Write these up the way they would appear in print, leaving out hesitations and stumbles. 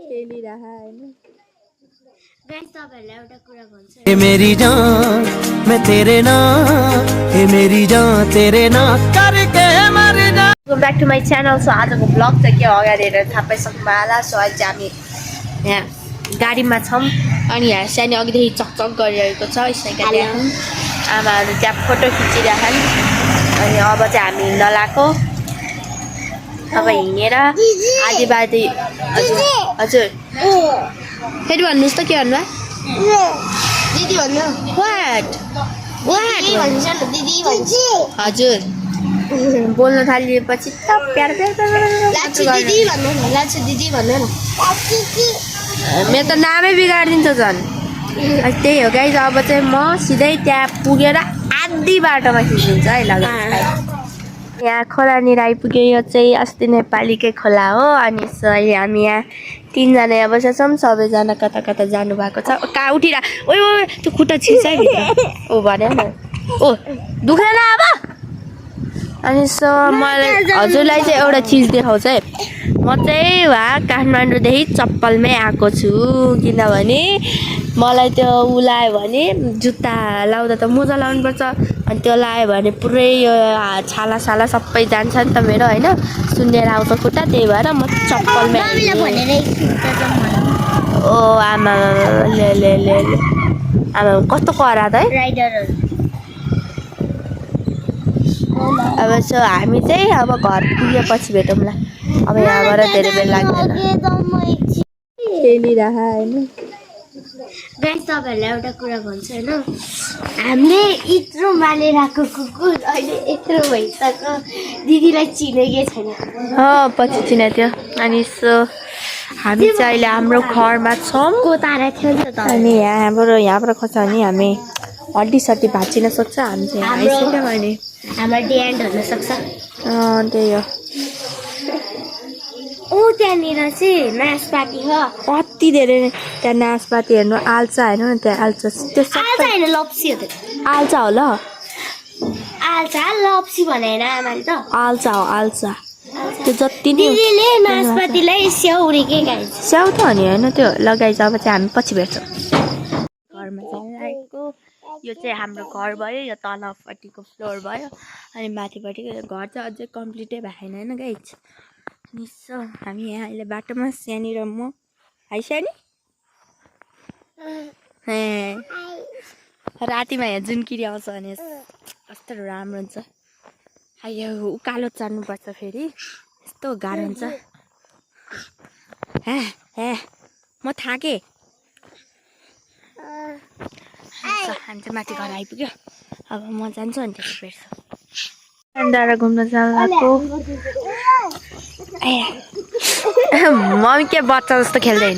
खेलिरहा हैन गाइस तपाईहरुलाई एउटा कुरा भन्छु ए मेरी जान मैं तेरे नाम ए मेरी जान तेरे नाम करके मर जा। Welcome back to my channel. So आजको ब्लग चाहिँ के अगाडि हेरेर थाहा पाइसक्नु होला। सो अहिले चाहिँ हामी यहाँ गाडीमा छौँ अनि यहाँ सानो अघिदेखि चकचक गरिरहेको छ। यसैका त्यहाँ आमाहरू त्यहाँ फोटो खिचिरहेछन् अनि अब चाहिँ हामी हिँड्न लागेको। अब हिँडेर आदिबादी हजुर हजुर फेरि भन्नुहोस् त के भन्नु दिदी भन्नु वाट वाट दिदी भन्छ हजुर बोल्न थालिएपछि त प्यार लाछु दिदी भन्नु न मेरो त नामै बिगारिदिन्छ झन्। त्यही हो गाइस। अब चाहिँ म सिधै त्यहाँ पुगेर आधी बाटोमा खिचिदिन्छ है ल। यहाँ खोलानिर आइपुग्यो। यो चाहिँ अस्ति नेपालीकै खोला हो। अनि अहिले हामी यहाँ तीनजना यहाँ बसेका छौँ। सबैजना कता कता जानुभएको छ। कहाँ उठिरह ओ त्यो खुट्टा छिर्छ है भित्र ओ भन्यो न ओ दुख्दैन अब। अनि सो मलाई हजुरलाई चाहिँ एउटा चिज देखाउँछु है। म चाहिँ काठमाडौँदेखि चप्पलमै आएको छु किनभने मलाई त्यो उ लायो भने जुत्ता लाउँदा त मोजा लाउनुपर्छ अनि त्यो लायो भने पुरै यो छाला साला सबै जान्छ नि त मेरो होइन सुन्नेर आउँछ खुट्टा। त्यही भएर म चप्पलमै ओ आमा ले ले ले आमा कस्तो करा त है राइडरहरु। अब सो हामी चाहिँ अब घर पुगेपछि भेटौँ ल। अब यहाँबाट धेरै बेर लाग्दैन। खेलिरह हैन गाइस तपाईहरुलाई एउटा कुरा भन्छु हैन हामीले यत्रो मानेराको कुकुर अहिले यत्रो भइसक्यो दिदीलाई चिनेकै छैन। पछि चिने थियो। अनि सो हामी चाहिँ अहिले हाम्रो घरमा छौँ। कोतारा थियो नि त अनि यहाँबाट खस्छ भने हामी हड्डी सड्डी भाँचिन सक्छ। हामी चाहिँ आइसक्यौँ भने हाम्रो ड्यान्ड हुन सक्छ। त्यही हो। ओ त्यहाँनिर चाहिँ नासपाती हो कति धेरै त्यहाँ नासपाती हेर्नु आल्चा हेर्नु न त्यहाँ आल्चा त्यो आल्चा हैन लप्सी हो त्यो आल्चा हो ल आल्चा लप्सी भनेन आमाले त आल्चा हो आल्चा त्यो जति नि दिदीले नासपातीलाई स्याउ उडेकै गाइस स्याउ त नि होइन त्यो लगाइन्छ। अब चाहिँ हामी पछि भेट्छौँ। घरमा जाइरहेको यो चाहिँ हाम्रो घर भयो। यो तलपट्टिको फ्लोर भयो अनि माथिपट्टिको घर चाहिँ अझै कम्प्लिटै भएन होइन गाइस। निस्सो हामी यहाँ अहिले बाटोमा सानी र म है सानी रातिमा यहाँ जुनकिरी आउँछ भने कस्तो राम्रो हुन्छ। आयो उकालो चढ्नुपर्छ फेरि यस्तो गाह्रो हुन्छ। म थाकेँ। हामी चाहिँ माथि घर आइपुग्यो। अब म जान्छु अनि त्यसो भेट्छु। डाँडा घुम्न जानु लाग्यो। मम्मी के बच्चा जस्तो खेल्दैन।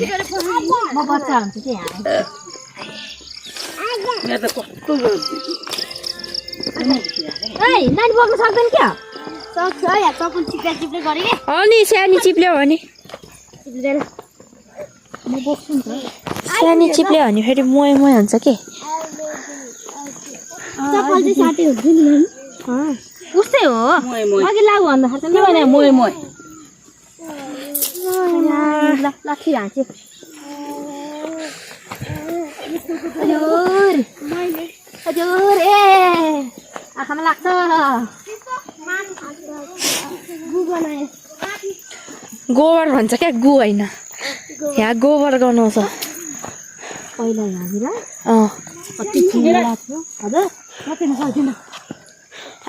म बच्चा हुन्छु के नानी बोक्न सक्दैन क्या सक्छ यहाँ चप्पल चिप्ले गरे के अनि सानी चिप्ल्यो भने म बोक्छु नि त सानी चिप्ल्यो भने फेरि मोय मोय हुन्छ के चप्पल चाहिँ साथै हुन्छ नि उस्तै हो अघि लागु भन्दाखेरि के भने मोय मोय लाठी हान्छु हजुर हजुर ए आँखामा लाग्छ गोबर भन्छ क्या गु होइन यहाँ गोबर गनाउँछ पहिला हामीलाई कति लाग्थ्यो हजुर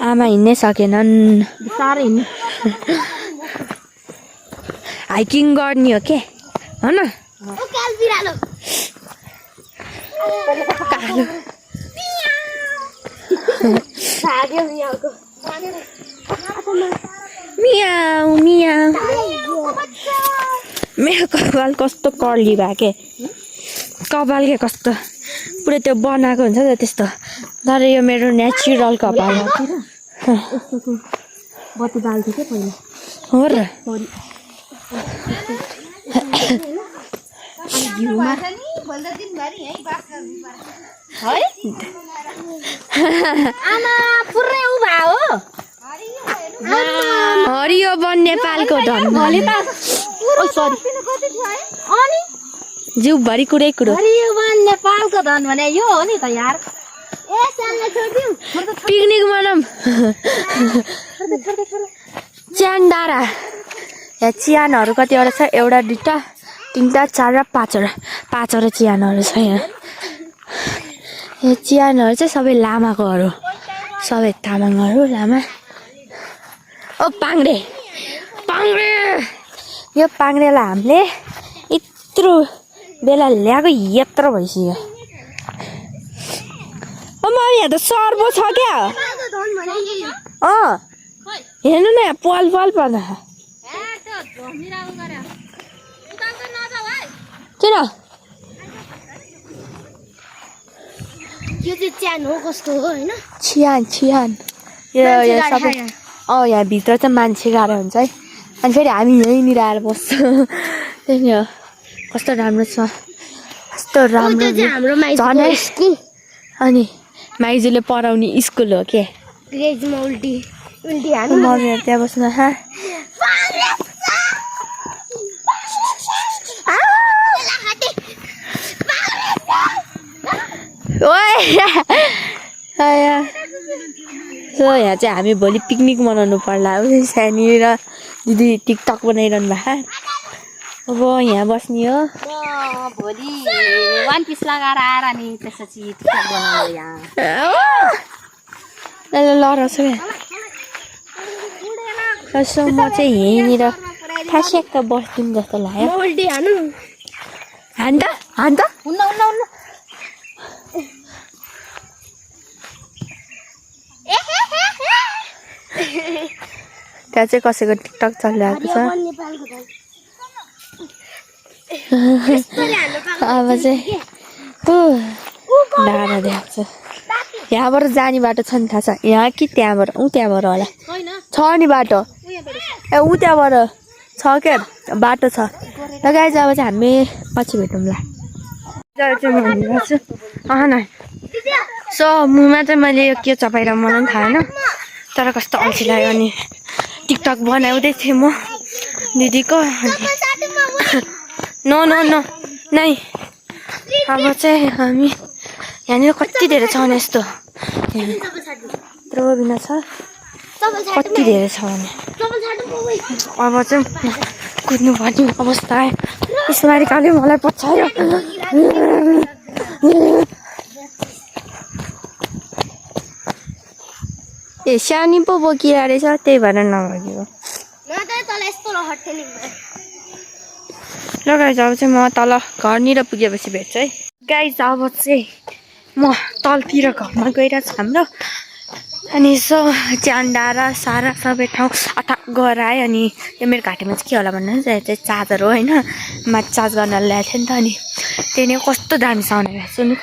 आमा हिँड्नै सकेनन् साह्रै हिँड्नु हाइकिङ गर्ने हो के हो न मियाउ मियाउ मेरो कपाल कस्तो कर्ली भयो के कपाल के कस्तो पुरै त्यो बनाएको हुन्छ त त्यस्तो। तर यो मेरो नेचुरल कपाल हो। बत्ती बाल्थ्यो क्या पहिला हो र आमा पुरै उ भयो हरियो वन नेपालको धन। भोलि त सरी अनि जिउभरि कुरै कुरो हरियो नेपालको धन भने यो हो नि त यार ए सामने छोडिदिउँ पिकनिक मनाऊँ चियान डाँडा यहाँ चियानहरू कतिवटा छ एउटा दुईटा तिनवटा चार र पाँचवटा चियानहरू छ यहाँ यो चियानहरू चाहिँ सबै लामाकोहरू सबै तामाङहरू लामा ओ पाङ्ग्रे यो पाङ्ग्रेलाई हामीले यत्रो बेला ल्याएको यत्रो भइसक्यो मम्मी यहाँ त सर्बो छ क्या हेर्नु न यहाँ पल पर्न किन यो चाहिँ च्यान हो कस्तो हो हैन चियान यो सबै यहाँ भित्र चाहिँ मान्छे गाह्रो हुन्छ है अनि फेरि हामी यहीँनिर आएर बस्छौँ त्यही हो कस्तो राम्रो छ कस्तो राम्रो हाम्रो झन् है स्कुल अनि माइजूले पढाउने स्कुल हो के ग्रेजमा उल्टी हाल्नु मम्मीहरू त्यहाँ बस्नु सो यहाँ चाहिँ हामी भोलि पिकनिक मनाउनु पर्ला सानी र दिदी टिकटक बनाइरहनु भएको अब यहाँ बस्ने हो भोलि वान पिस लगाएर आएर नि त्यसपछि टिकटक बनाउनु यहाँ लडाउँछ क्या सो म चाहिँ यहीँनिर ठ्यास्याक्क बस्दिउँ जस्तो लाग्यो उल्टी हान्नु हान त हुन्न त्यहाँ चाहिँ कसैको टिकटक चलिरहेको छ अब चाहिँ डाँडा देखाएको छ यहाँबाट जाने बाटो छ नि थाहा छ यहाँ कि त्यहाँबाट त्यहाँबाट होला छ नि बाटो ए त्यहाँबाट छ क्या बाटो छ ल गाइज अब चाहिँ हामी पछि भेटौँला न सो मुमा चाहिँ मैले यो के चपाएर मलाई थाहा होइन तर कस्तो अल्छी लाग्यो अनि टिकटक बनाउँदै थिएँ म दिदीको न नै अब चाहिँ हामी यहाँनिर कति धेरै छ भने यस्तो यत्रो बिना छ कति धेरै छ भने अब चाहिँ कुद्नु पर्ने अवस्था आयो स्मारिकाले मलाई पछायो ए सानी पो बोकिरहेको रहेछ त्यही भएर नभएको ल गाइज अब चाहिँ म तल घरनिर पुगेपछि भेट्छु है गाइज अब चाहिँ म तलतिर घरमा गइरहेको छु हाम्रो अनि यसो च्यान्डा र सारा सबै ठाउँ अटाक गएर आएँ अनि यो मेरो घाँटीमा चाहिँ के होला भन्नु चाहिँ चार्जर हो होइन म चार्ज गर्न ल्याएको थिएँ नि त अनि त्यही नै कस्तो दामी साउन्ड आइरहेको सुन्नु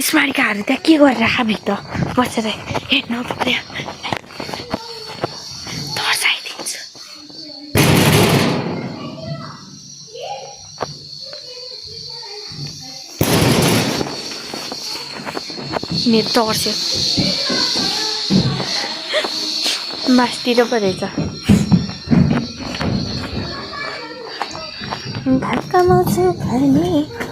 स्मारिकाहरू त्यहाँ के गरेर भित्र बसेर हेर्नु पर्यो तर्साइदिन्छु मेरो तर्स्यो मासतिर पो रहेछ भाकामा छु भने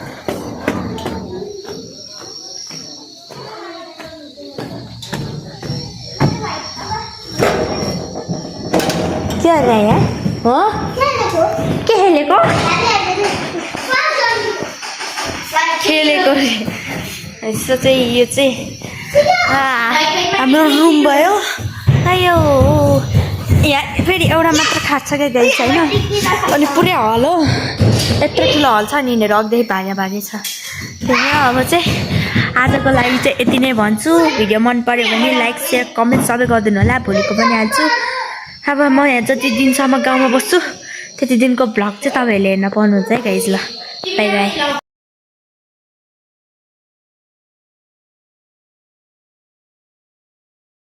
के हो यहाँ हो के खेलेको यसो चाहिँ यो चाहिँ हाम्रो रुम भयो आयो यहाँ फेरि एउटा मात्र खाट छ क्या गाइस होइन अनि पुरै हल हो यत्रो ठुलो हल छ नि यिनीहरू अग्दै भागे छ त्यही अब चाहिँ आजको लागि चाहिँ यति नै भन्छु भिडियो मन पर्यो भने लाइक सेयर कमेन्ट सबै गरिदिनु होला भोलिको पनि हाल्छु अब म यहाँ जति दिनसम्म गाउँमा बस्छु त्यति दिनको भ्लग चाहिँ तपाईँहरूले हेर्न पाउनुहुन्छ है गाइस ल बाई बाई